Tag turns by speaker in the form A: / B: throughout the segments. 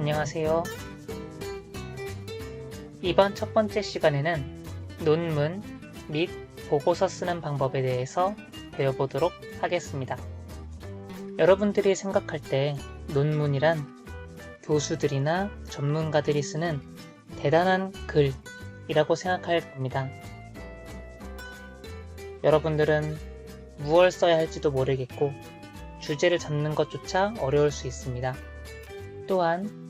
A: 안녕하세요. 이번 첫 번째 시간에는 논문 및 보고서 쓰는 방법에 대해서 배워보도록 하겠습니다. 여러분들이 생각할 때 논문이란 교수들이나 전문가들이 쓰는 대단한 글이라고 생각할 겁니다. 여러분들은 무엇을 써야 할지도 모르겠고 주제를 잡는 것조차 어려울 수 있습니다. 또한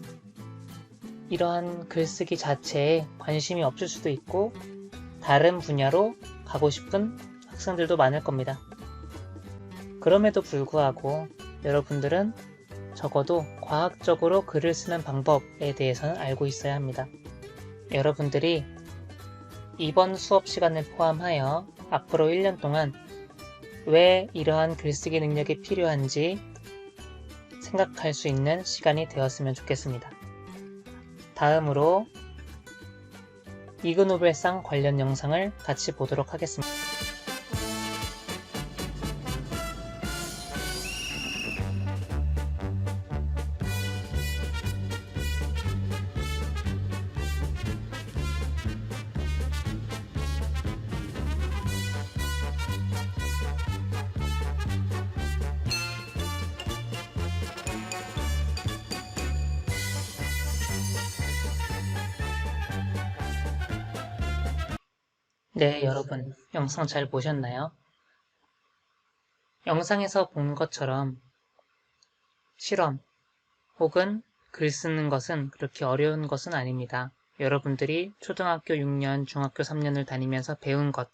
A: 이러한 글쓰기 자체에 관심이 없을 수도 있고 다른 분야로 가고 싶은 학생들도 많을 겁니다. 그럼에도 불구하고 여러분들은 적어도 과학적으로 글을 쓰는 방법에 대해서는 알고 있어야 합니다. 여러분들이 이번 수업 시간을 포함하여 앞으로 1년 동안 왜 이러한 글쓰기 능력이 필요한지 생각할 수 있는 시간이 되었으면 좋겠습니다. 다음으로 이그노벨상 관련 영상을 같이 보도록 하겠습니다. 네, 여러분, 영상 잘 보셨나요? 영상에서 본 것처럼 실험 혹은 글 쓰는 것은 그렇게 어려운 것은 아닙니다. 여러분들이 초등학교 6년, 중학교 3년을 다니면서 배운 것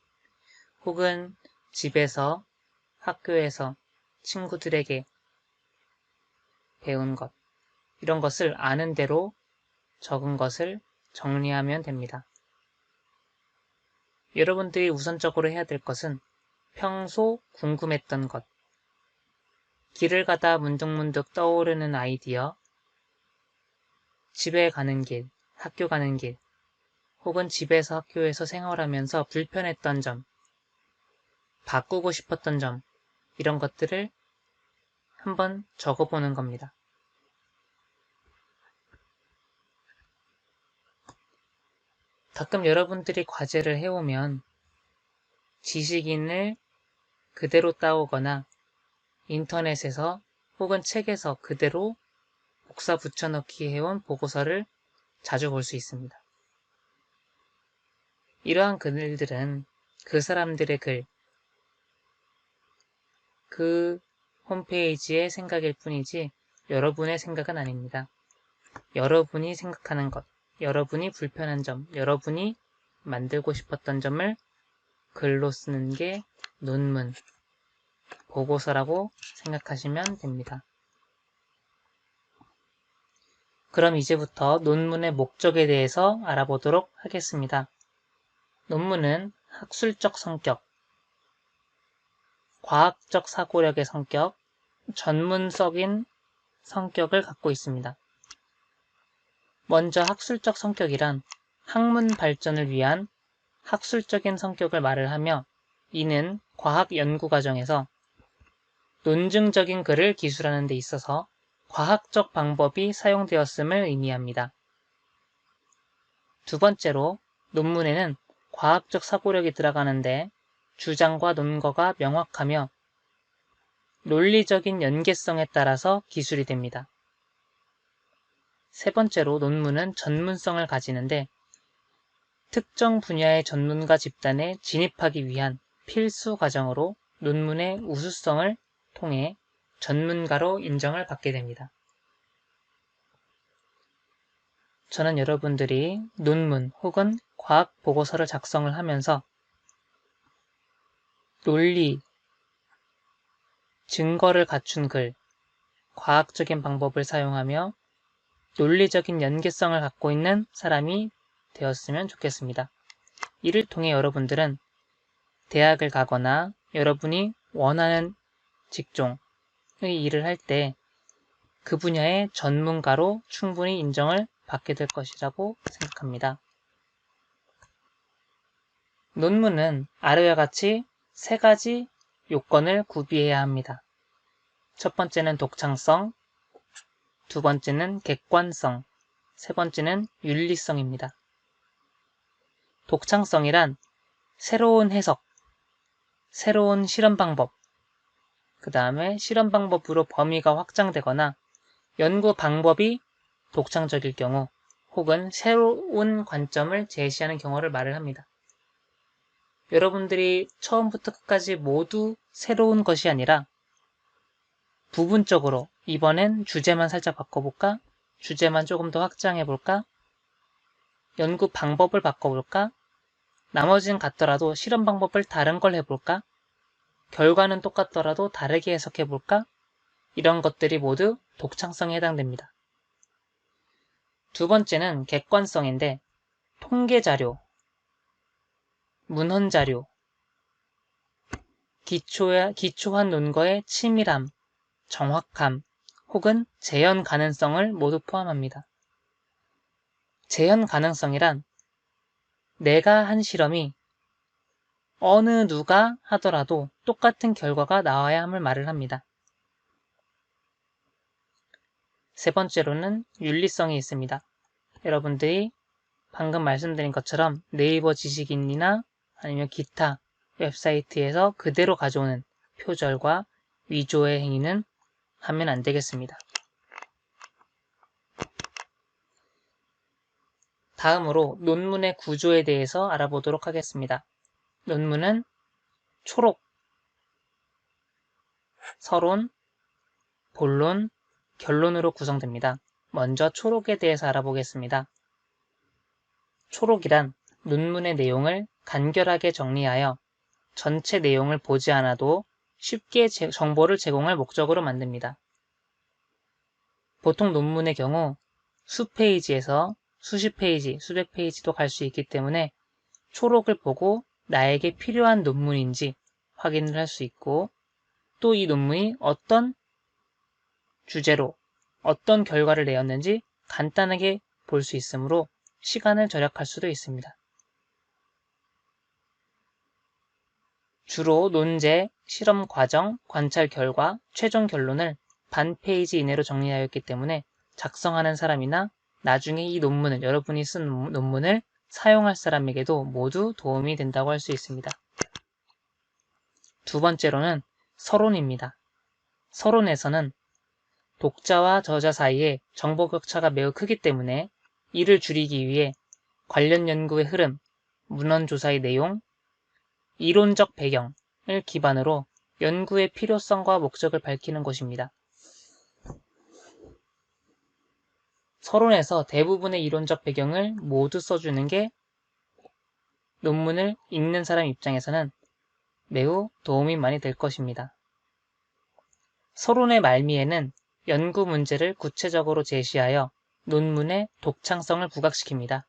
A: 혹은 집에서, 학교에서 친구들에게 배운 것 이런 것을 아는 대로 적은 것을 정리하면 됩니다. 여러분들이 우선적으로 해야 될 것은 평소 궁금했던 것, 길을 가다 문득문득 떠오르는 아이디어, 집에 가는 길, 학교 가는 길, 혹은 집에서 학교에서 생활하면서 불편했던 점, 바꾸고 싶었던 점, 이런 것들을 한번 적어보는 겁니다. 가끔 여러분들이 과제를 해오면 지식인을 그대로 따오거나 인터넷에서 혹은 책에서 그대로 복사 붙여넣기 해온 보고서를 자주 볼 수 있습니다. 이러한 글들은 그 사람들의 글, 그 홈페이지의 생각일 뿐이지 여러분의 생각은 아닙니다. 여러분이 생각하는 것, 여러분이 불편한 점, 여러분이 만들고 싶었던 점을 글로 쓰는 게 논문, 보고서라고 생각하시면 됩니다. 그럼 이제부터 논문의 목적에 대해서 알아보도록 하겠습니다. 논문은 학술적 성격, 과학적 사고력의 성격, 전문적인 성격을 갖고 있습니다. 먼저 학술적 성격이란 학문 발전을 위한 학술적인 성격을 말을 하며 이는 과학 연구 과정에서 논증적인 글을 기술하는 데 있어서 과학적 방법이 사용되었음을 의미합니다. 두 번째로 논문에는 과학적 사고력이 들어가는데 주장과 논거가 명확하며 논리적인 연계성에 따라서 기술이 됩니다. 세 번째로 논문은 전문성을 가지는데 특정 분야의 전문가 집단에 진입하기 위한 필수 과정으로 논문의 우수성을 통해 전문가로 인정을 받게 됩니다. 저는 여러분들이 논문 혹은 과학 보고서를 작성을 하면서 논리, 증거를 갖춘 글, 과학적인 방법을 사용하며 논리적인 연계성을 갖고 있는 사람이 되었으면 좋겠습니다. 이를 통해 여러분들은 대학을 가거나 여러분이 원하는 직종의 일을 할 때 그 분야의 전문가로 충분히 인정을 받게 될 것이라고 생각합니다. 논문은 아래와 같이 세 가지 요건을 구비해야 합니다. 첫 번째는 독창성, 두 번째는 객관성, 세 번째는 윤리성입니다. 독창성이란 새로운 해석, 새로운 실험 방법, 그 다음에 실험 방법으로 범위가 확장되거나 연구 방법이 독창적일 경우 혹은 새로운 관점을 제시하는 경우를 말을 합니다. 여러분들이 처음부터 끝까지 모두 새로운 것이 아니라 부분적으로 이번엔 주제만 살짝 바꿔볼까? 주제만 조금 더 확장해볼까? 연구 방법을 바꿔볼까? 나머지는 같더라도 실험 방법을 다른 걸 해볼까? 결과는 똑같더라도 다르게 해석해볼까? 이런 것들이 모두 독창성에 해당됩니다. 두 번째는 객관성인데 통계자료, 문헌자료, 기초한 논거의 치밀함, 정확함, 혹은 재현 가능성을 모두 포함합니다. 재현 가능성이란 내가 한 실험이 어느 누가 하더라도 똑같은 결과가 나와야 함을 말을 합니다. 세 번째로는 윤리성이 있습니다. 여러분들이 방금 말씀드린 것처럼 네이버 지식인이나 아니면 기타 웹사이트에서 그대로 가져오는 표절과 위조의 행위는 하면 안 되겠습니다. 다음으로 논문의 구조에 대해서 알아보도록 하겠습니다. 논문은 초록, 서론, 본론, 결론으로 구성됩니다. 먼저 초록에 대해서 알아보겠습니다. 초록이란 논문의 내용을 간결하게 정리하여 전체 내용을 보지 않아도 쉽게 정보를 제공할 목적으로 만듭니다. 보통 논문의 경우 수페이지에서 수십 페이지, 수백 페이지도 갈 수 있기 때문에 초록을 보고 나에게 필요한 논문인지 확인을 할 수 있고 또 이 논문이 어떤 주제로 어떤 결과를 내었는지 간단하게 볼 수 있으므로 시간을 절약할 수도 있습니다. 주로 논제, 실험 과정, 관찰 결과, 최종 결론을 반 페이지 이내로 정리하였기 때문에 작성하는 사람이나 나중에 이 논문을 여러분이 쓴 논문을 사용할 사람에게도 모두 도움이 된다고 할 수 있습니다. 두 번째로는 서론입니다. 서론에서는 독자와 저자 사이에 정보 격차가 매우 크기 때문에 이를 줄이기 위해 관련 연구의 흐름, 문헌 조사의 내용, 이론적 배경을 기반으로 연구의 필요성과 목적을 밝히는 것입니다. 서론에서 대부분의 이론적 배경을 모두 써주는 게 논문을 읽는 사람 입장에서는 매우 도움이 많이 될 것입니다. 서론의 말미에는 연구 문제를 구체적으로 제시하여 논문의 독창성을 부각시킵니다.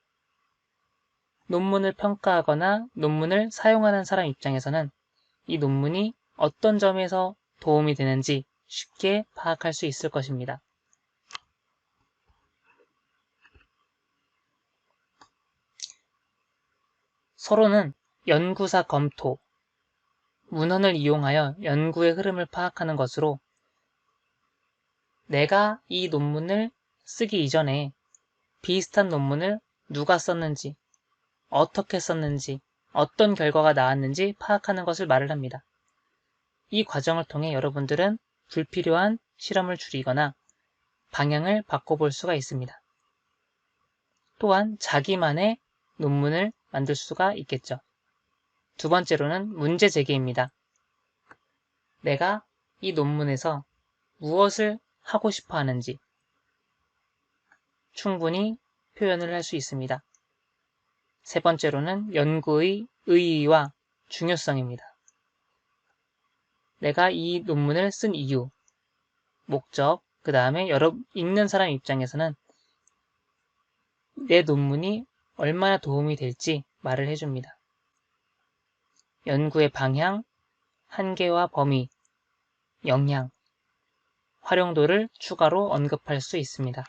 A: 논문을 평가하거나 논문을 사용하는 사람 입장에서는 이 논문이 어떤 점에서 도움이 되는지 쉽게 파악할 수 있을 것입니다. 서론은 연구사 검토, 문헌을 이용하여 연구의 흐름을 파악하는 것으로 내가 이 논문을 쓰기 이전에 비슷한 논문을 누가 썼는지, 어떻게 썼는지, 어떤 결과가 나왔는지 파악하는 것을 말을 합니다. 이 과정을 통해 여러분들은 불필요한 실험을 줄이거나 방향을 바꿔볼 수가 있습니다. 또한 자기만의 논문을 만들 수가 있겠죠. 두 번째로는 문제 제기입니다. 내가 이 논문에서 무엇을 하고 싶어 하는지 충분히 표현을 할 수 있습니다. 세 번째로는 연구의 의의와 중요성입니다. 내가 이 논문을 쓴 이유, 목적, 그 다음에 읽는 사람 입장에서는 내 논문이 얼마나 도움이 될지 말을 해줍니다. 연구의 방향, 한계와 범위, 역량, 활용도를 추가로 언급할 수 있습니다.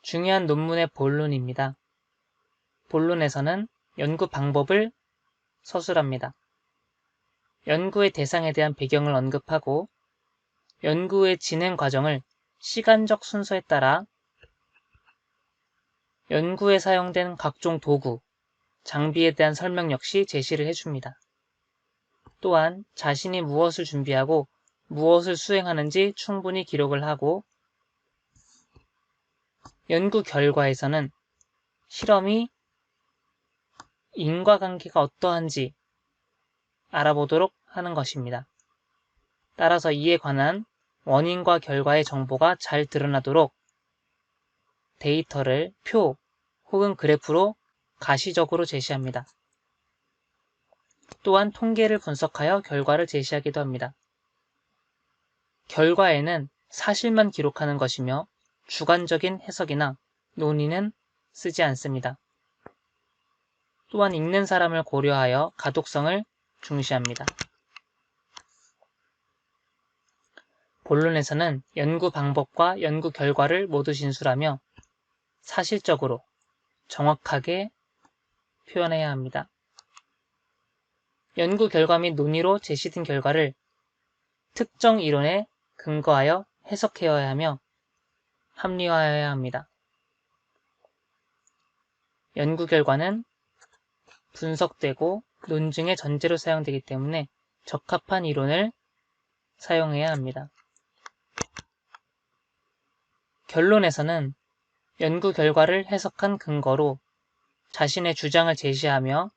A: 중요한 논문의 본론입니다. 본론에서는 연구 방법을 서술합니다. 연구의 대상에 대한 배경을 언급하고 연구의 진행 과정을 시간적 순서에 따라 연구에 사용된 각종 도구, 장비에 대한 설명 역시 제시를 해줍니다. 또한 자신이 무엇을 준비하고 무엇을 수행하는지 충분히 기록을 하고 연구 결과에서는 실험이 인과관계가 어떠한지 알아보도록 하는 것입니다. 따라서 이에 관한 원인과 결과의 정보가 잘 드러나도록 데이터를 표 혹은 그래프로 가시적으로 제시합니다. 또한 통계를 분석하여 결과를 제시하기도 합니다. 결과에는 사실만 기록하는 것이며 주관적인 해석이나 논의는 쓰지 않습니다. 또한 읽는 사람을 고려하여 가독성을 중시합니다. 본론에서는 연구 방법과 연구 결과를 모두 진술하며 사실적으로 정확하게 표현해야 합니다. 연구 결과 및 논의로 제시된 결과를 특정 이론에 근거하여 해석해야 하며 합리화해야 합니다. 연구 결과는 분석되고 논증의 전제로 사용되기 때문에 적합한 이론을 사용해야 합니다. 결론에서는 연구 결과를 해석한 근거로 자신의 주장을 제시하며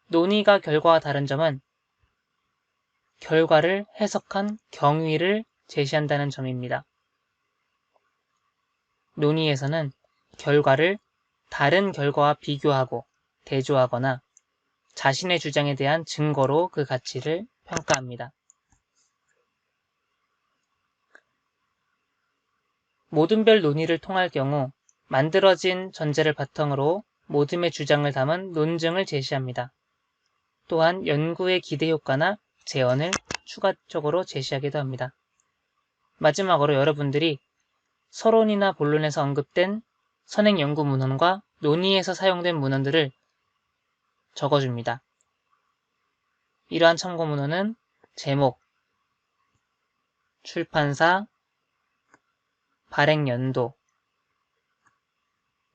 A: 논의가 결과와 다른 점은 결과를 해석한 경위를 제시한다는 점입니다. 논의에서는 결과를 다른 결과와 비교하고 대조하거나 자신의 주장에 대한 증거로 그 가치를 평가합니다. 모든별 논의를 통할 경우 만들어진 전제를 바탕으로 모둠의 주장을 담은 논증을 제시합니다. 또한 연구의 기대 효과나 재현을 추가적으로 제시하기도 합니다. 마지막으로 여러분들이 서론이나 본론에서 언급된 선행 연구 문헌과 논의에서 사용된 문헌들을 적어줍니다. 이러한 참고 문헌은 제목, 출판사, 발행 연도,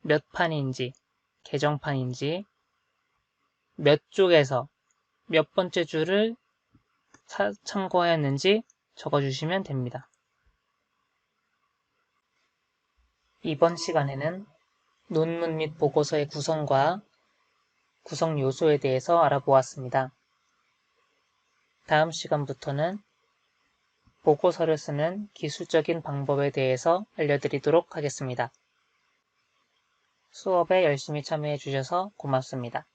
A: 몇 판인지, 개정판인지, 몇 쪽에서 몇 번째 줄을 참고하였는지 적어주시면 됩니다. 이번 시간에는 논문 및 보고서의 구성과 구성 요소에 대해서 알아보았습니다. 다음 시간부터는 보고서를 쓰는 기술적인 방법에 대해서 알려드리도록 하겠습니다. 수업에 열심히 참여해 주셔서 고맙습니다.